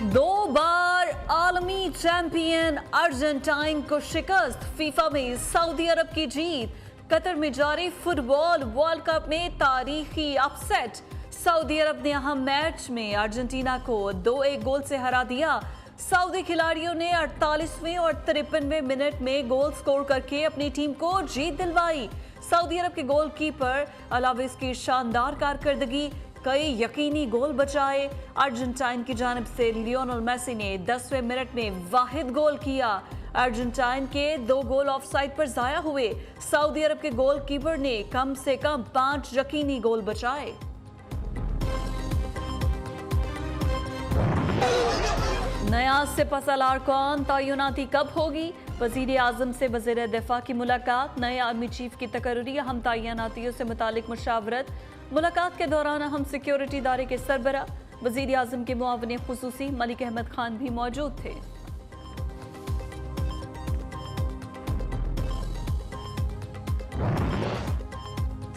दो बार आलमी champion Argentine को शिकस्त, फीफा में सऊदी अरब की जीत। कतर में जारी फुटबॉल वर्ल्ड कप में तारीखी अपसेट, सऊदी अरब ने अहम मैच में अर्जेंटीना को 2-1 गोल से हरा दिया। सऊदी खिलाड़ियों ने 48वें और 53वें मिनट में गोल स्कोर करके अपनी टीम को जीत दिलवाई। सऊदी अरब के गोलकीपर अलावेस की शानदार कारकर्दगी, कई यकीनी गोल बचाए। अर्जेंटाइन की जानिब से लियोनेल मेसी ने 10वें मिनट में वाहिद गोल किया। अर्जेंटाइन के 2 गोल ऑफसाइड पर जाया हुए। सऊदी अरब के गोलकीपर ने कम से कम 5 यकीनी गोल बचाए। नया सिपहसालार कौन, तैनाती कब होगी? वजीर आजम से वजीर दिफा की मुलाकात, नए आर्मी चीफ की तकर्री, अहम तैनातियों से मुतालिक मुशावरत। मुलाकात के दौरान अहम सिक्योरिटी इदारे के सरबरा वजीर आजम के मुआविन खुसूसी मलिक अहमद खान भी मौजूद थे।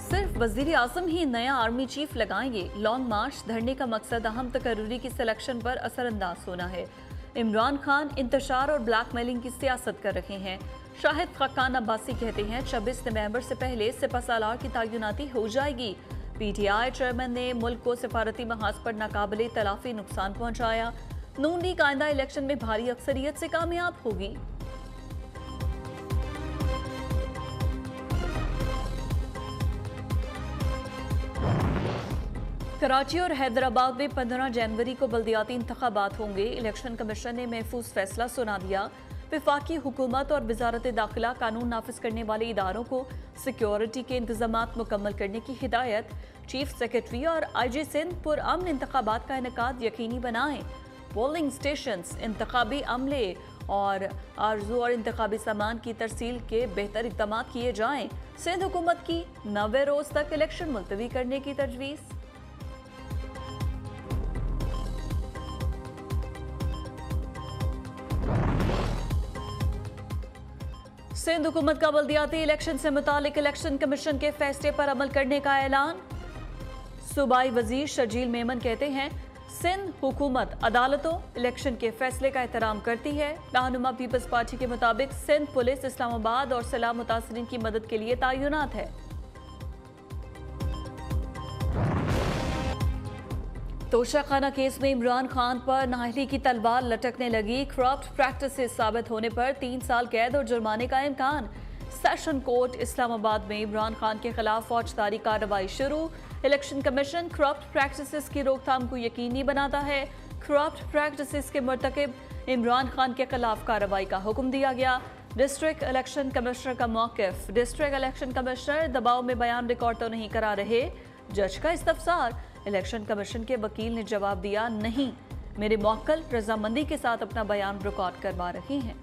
सिर्फ वजीर आजम ही नया आर्मी चीफ लगाएंगे? लॉन्ग मार्च धरने का मकसद अहम तकर्री की सिलेक्शन पर असरअंदाज होना है। इमरान खान इंतशार और ब्लैकमेलिंग की सियासत कर रहे हैं। शाहिद खान अब्बासी कहते हैं 26 नवंबर से पहले सिपहसालार की तैनाती हो जाएगी। पीटीआई चेयरमैन ने मुल्क को सिफारती महाज पर नाकाबिले तलाफी नुकसान पहुंचाया। नून लीग आइंदा इलेक्शन में भारी अक्सरियत से कामयाब होगी। कराची और हैदराबाद में 15 जनवरी को बल्दियाती इंतखाबात होंगे। इलेक्शन कमीशन ने महफूज फैसला सुना दिया। वफाकी हुकूमत और वजारत दाखिला कानून नाफिज करने वाले इदारों को सिक्योरिटी के इंतजामात मुकम्मल करने की हिदायत। चीफ सेक्रेटरी और IG सिंध पुरअमन इंतखाबात का इनेकाद यकीनी बनाएं। पोलिंग स्टेशंस, इंतखाबी अमले और आरजू और इंतखाबी सामान की तरसील के बेहतर इक़दाम किए जाएं। सिंध हुकूमत की 90 रोज तक इलेक्शन मुलतवी करने की तजवीज़। सिंध हुकूमत का बल्दियाती इलेक्शन से मुतालिक इलेक्शन कमीशन के फैसले पर अमल करने का ऐलान। सूबाई वजीर शर्जील मेमन कहते हैं सिंध हुकूमत अदालतों इलेक्शन के फैसले का एहतराम करती है। रहनुमा पीपल्स पार्टी के मुताबिक सिंध पुलिस इस्लामाबाद और सलाह मुतासरीन की मदद के लिए तैनात है। तोशाखाना केस में इमरान खान पर नाअहली की तलवार लटकने लगी। करप्ट प्रैक्टिसेस साबित होने पर 3 साल कैद और जुर्माने का इम्कान। सेशन कोर्ट इस्लामाबाद में इमरान खान के खिलाफ फौजदारी कार्रवाई शुरू। इलेक्शन कमीशन करप्ट प्रैक्टिसेस की रोकथाम को यकीनी बनाता है। करप्ट प्रैक्टिसेस के मुर्तकिब इमरान खान के खिलाफ कार्रवाई का हुक्म दिया गया। डिस्ट्रिक्ट इलेक्शन कमिश्नर का मौकिफ, डिस्ट्रिक्ट इलेक्शन कमिश्नर दबाव में बयान रिकॉर्ड तो नहीं करा रहे। जज का इस्तफसार, इलेक्शन कमीशन के वकील ने जवाब दिया नहीं, मेरे मौक्कल रजामंदी के साथ अपना बयान रिकॉर्ड करवा रहे हैं।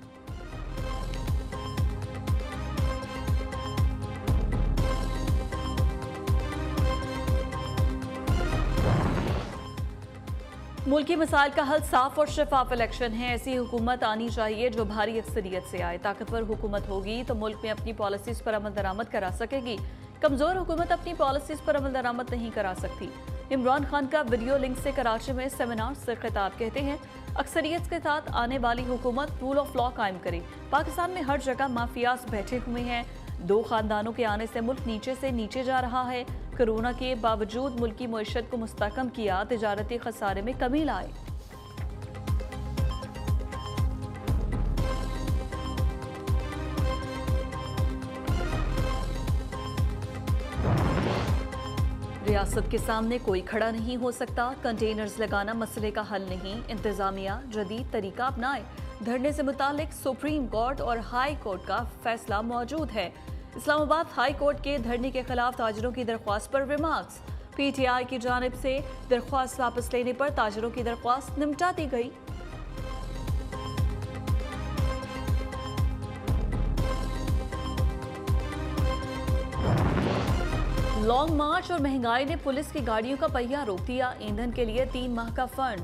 मुल्की मसाइल का हल साफ और शफाफ इलेक्शन है। ऐसी हुकूमत आनी चाहिए जो भारी अक्सरियत से आए। ताकतवर हुकूमत होगी तो मुल्क में अपनी पॉलिसीज पर अमल दरामद करा सकेगी। कमजोर हुकूमत अपनी पॉलिसीज पर अमल दरामद नहीं करा सकती। इमरान खान का वीडियो लिंक से कराची में सेमिनार से खिताब, कहते हैं अक्सरियत के साथ आने वाली हुकूमत रूल ऑफ लॉ कायम करे। पाकिस्तान में हर जगह माफियाज बैठे हुए हैं। 2 खानदानों के आने से मुल्क नीचे से नीचे जा रहा है। कोरोना के बावजूद मुल्की मईशत को मुस्तहकम किया, तिजारती खसारे में कमी लाए। रियासत के सामने कोई खड़ा नहीं हो सकता। कंटेनर्स लगाना मसले का हल नहीं। इंतजामिया जदीद तरीका अपनाए। धरने से मुतालिक सुप्रीम कोर्ट और हाई कोर्ट का फैसला मौजूद है। इस्लामाबाद हाई कोर्ट के धरने के खिलाफ ताजरों की दरख्वास्त पर रिमार्क्स। पीटीआई की जानिब से दरख्वास्त वापस लेने पर ताजरों की दरख्वास्त निपटा दी गई। लॉन्ग मार्च और महंगाई ने पुलिस की गाड़ियों का पहिया रोक दिया। ईंधन के लिए 3 माह का फंड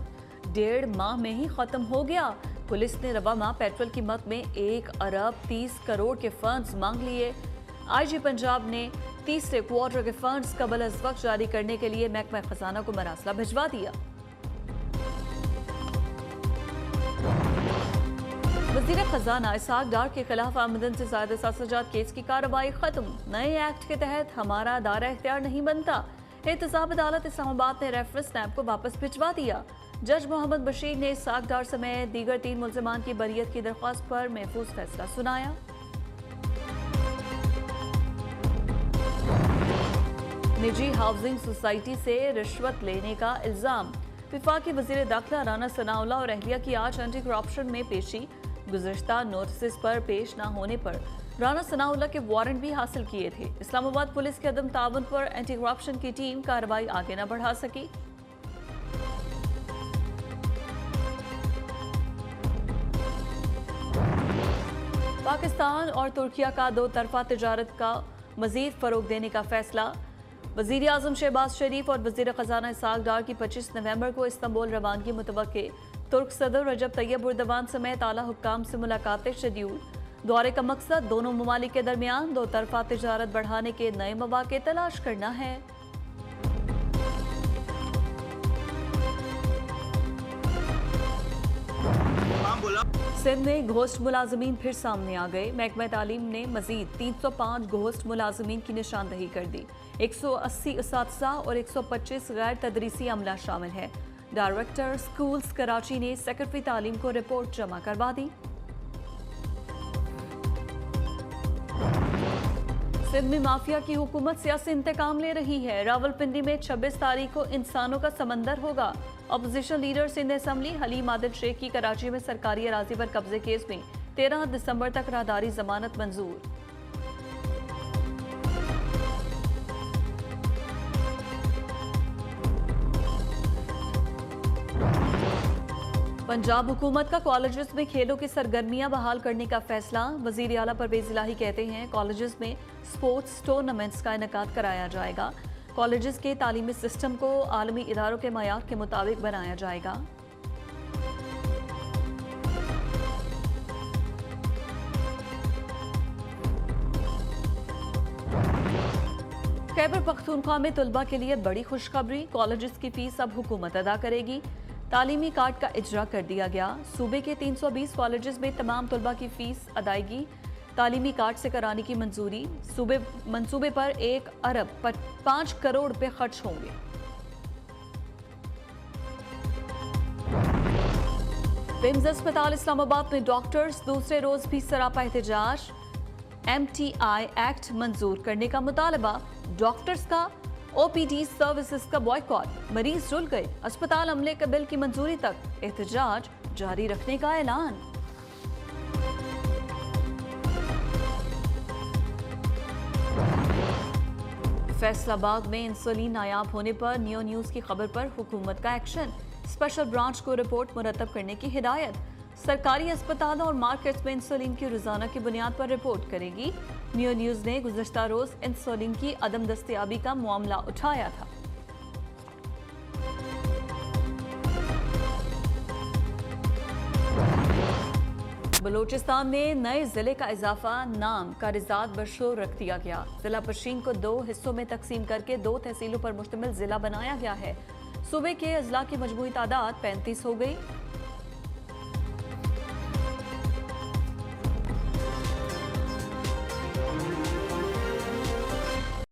1.5 माह में ही खत्म हो गया। पुलिस ने रवा माह पेट्रोल कीमत में 1 अरब 30 करोड़ के फंड्स मांग लिए। IG पंजाब ने तीसरे क्वार्टर के फंड्स कबल अज वक्त जारी करने के लिए महकमा खजाना को मरासला भिजवा दिया। वजीर खजाना इसहाक डार के खिलाफ आमदन से ज्यादा साजात केस की कार्रवाई खत्म। नए एक्ट के तहत हमारा दायरा इख्तियार नहीं बनता। एहतसाब अदालत इस्लामाबाद ने रेफरेंस स्नैप को वापस भिजवा दिया। जज मोहम्मद बशीर ने इसहाक डार समेत दीगर 3 मुल्जिमान की बरियत की दरख्वास्त पर महफूज फैसला सुनाया। निजी हाउसिंग सोसाइटी से रिश्वत लेने का इल्जाम। वफाकी वजीर दाखिला राना सनाउल्लाह और अहलिया की आज एंटी करप्शन में पेशी। गुज़िश्ता नोटिस पर पेश न होने पर राना सनाउल्लाह के वारंट भी हासिल किए थे। इस्लामाबाद पुलिस के अदम ताउन पर एंटी करप्शन की टीम कार्रवाई आगे न बढ़ा सकी। पाकिस्तान और तुर्किया का 2 तरफा तिजारत का मजीद फरोग देने का फैसला। वजीर आजम शहबाज शरीफ और वजीर खजाना इसहाक डार की 25 नवंबर को इस्तांबुल रवानगी मुतवक्के। तुर्क सदर रजब तैयब उर्दवान समेत आला हुक्काम से मुलाकातें शेड्यूल। दौरे का मकसद दोनों ममालिक के दरमियान 2 तरफा तिजारत बढ़ाने के नए मौके तलाश करना है। सिंध में घोस्ट मुलाजमीन फिर सामने आ गए। महकमा तालीम ने मजीद 305 घोस्ट मुलाजमीन की निशानदही कर दी। 180 असातिज़ा और 125 गैर तदरीसी अमला शामिल है। डायरेक्टर स्कूल्स कराची ने सेक्रेटरी तालीम को रिपोर्ट जमा करवा दी। सिंध में माफिया की हुकूमत सियासी इंतकाम ले रही है। रावलपिंडी में 26 तारीख को इंसानों का समंदर होगा। Opposition leader Sindh assembly Haleem Adil Sheikh की कराची में सरकारी अराजी पर कब्जे केस में 13 दिसंबर तक राहदारी जमानत मंजूर। पंजाब हुकूमत का कॉलेजेस में खेलों की सरगर्मियां बहाल करने का फैसला। वजीर आला परवेज इलाही कहते हैं कॉलेजेस में स्पोर्ट्स टूर्नामेंट्स का इनेकाद कराया जाएगा। कॉलेजेस के तालीमी सिस्टम को आलमी इदारों के मयार के मुताबिक बनाया जाएगा। खैबर पख्तूनख्वा में तलबा के लिए बड़ी खुशखबरी। कॉलेजेस की फीस अब हुकूमत अदा करेगी। तालीमी कार्ड का इजरा कर दिया गया। सूबे के 320 कॉलेजेस में तमाम तलबा की फीस अदायगी तालीमी कार्ड से कराने की मंजूरी। मंसूबे पर 1 अरब 5 करोड़ रुपए खर्च होंगे। विम्स अस्पताल इस्लामाबाद में डॉक्टर्स दूसरे रोज भी सरापा एहतजाज। MTI एक्ट मंजूर करने का मुतालबा। डॉक्टर्स का OPD सर्विसेज का बॉयकॉट। मरीज रुल गए। अस्पताल अमले के बिल की मंजूरी तक एहतजाज जारी रखने का ऐलान। फैसलाबाद में इंसुलिन नायाब होने पर नियो न्यूज की खबर पर हुकूमत का एक्शन। स्पेशल ब्रांच को रिपोर्ट मुरतब करने की हिदायत। सरकारी अस्पतालों और मार्केट्स में इंसुलिन की रोजाना की बुनियाद पर रिपोर्ट करेगी। नियो न्यूज ने गुज़श्ता रोज इंसुलिन की अदम दस्तयाबी का मामला उठाया था। बलूचिस्तान में नए जिले का इजाफा। नाम कारिजात बशोर रख दिया गया। जिला पशीन को 2 हिस्सों में तकसीम करके 2 तहसीलों पर मुश्तमिल जिला बनाया गया है। सूबे के अजला की मजमूई तादाद 35 हो गई।